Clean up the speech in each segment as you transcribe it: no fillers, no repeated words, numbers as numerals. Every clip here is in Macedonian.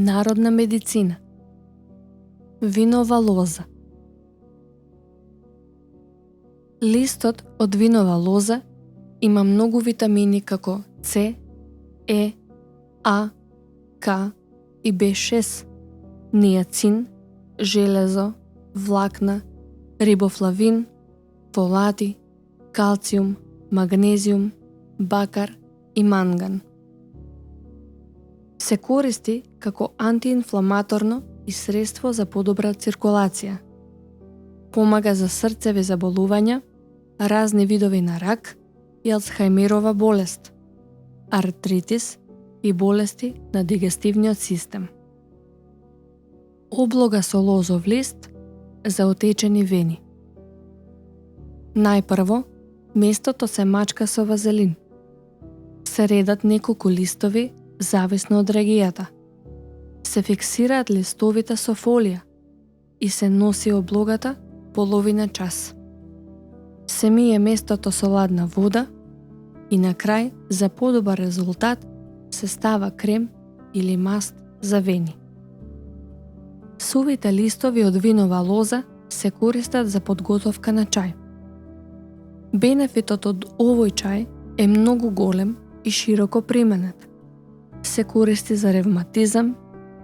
Народна медицина. Винова лоза. Листот од винова лоза има многу витамини како С, Е, А, К и Б6, ниацин, железо, влакна, рибофлавин, фолати, калциум, магнезиум, бакар и манган. Се користи како антиинфламаторно и средство за подобра циркулација. Помага за срцеви заболувања, разни видови на рак и Алцхајмерова болест, артритис и болести на дигестивниот систем. Облога со лозов лист за отечени вени. Најпрво, местото се мачка со вазелин. Се редат неколку листови зависно од регијата. Се фиксираат листовите со фолија и се носи облогата половина час. Се мие местото со ладна вода и на крај, за подобар резултат, се става крем или маст за вени. Сувите листови од винова лоза се користат за подготовка на чај. Бенефитот од овој чај е многу голем и широко применет. Се користи за ревматизам,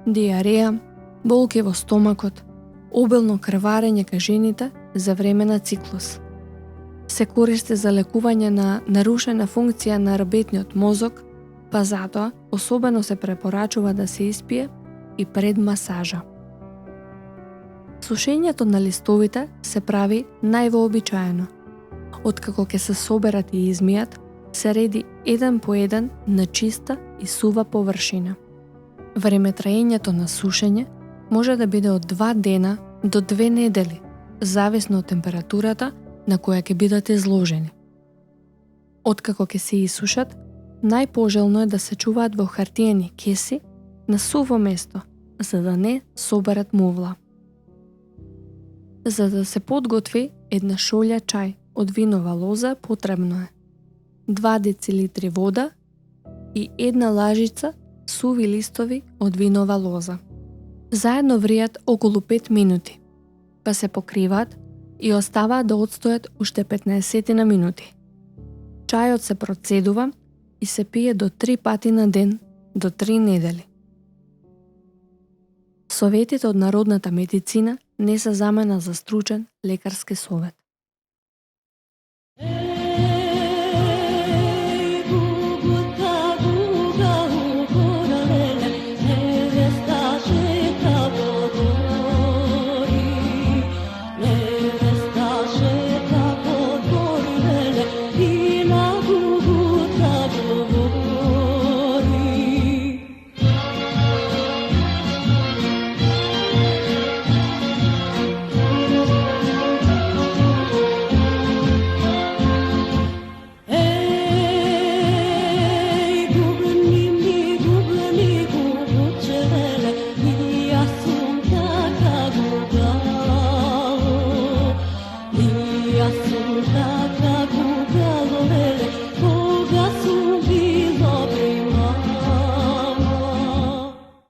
диареја, болки во стомакот, обилно крварење кај жените за време на циклус. Се користи за лекување на нарушена функција на работниот мозок, па затоа особено се препорачува да се испие и пред масажа. Сушењето на листовите се прави највообичаено. Откако ќе се соберат и измијат, се реди еден по еден на чиста и сува површина. Време траењето на сушење може да биде од 2 дена до 2 недели, зависно од температурата на која ќе бидат изложени. Откако ќе се исушат, најпожелно е да се чуваат во хартиени кеси на суво место, за да не соберат мувла. За да се подготви една шолја чај од винова лоза, потребно е 2 децилитри вода и 1 лажица суви листови од винова лоза. Заедно вријат околу 5 минути, па се покриваат и оставаат да отстојат уште 15 минути. Чајот се процедува и се пие до 3 пати на ден до 3 недели. Советите од народната медицина не се замена за стручен лекарски совет. Assunta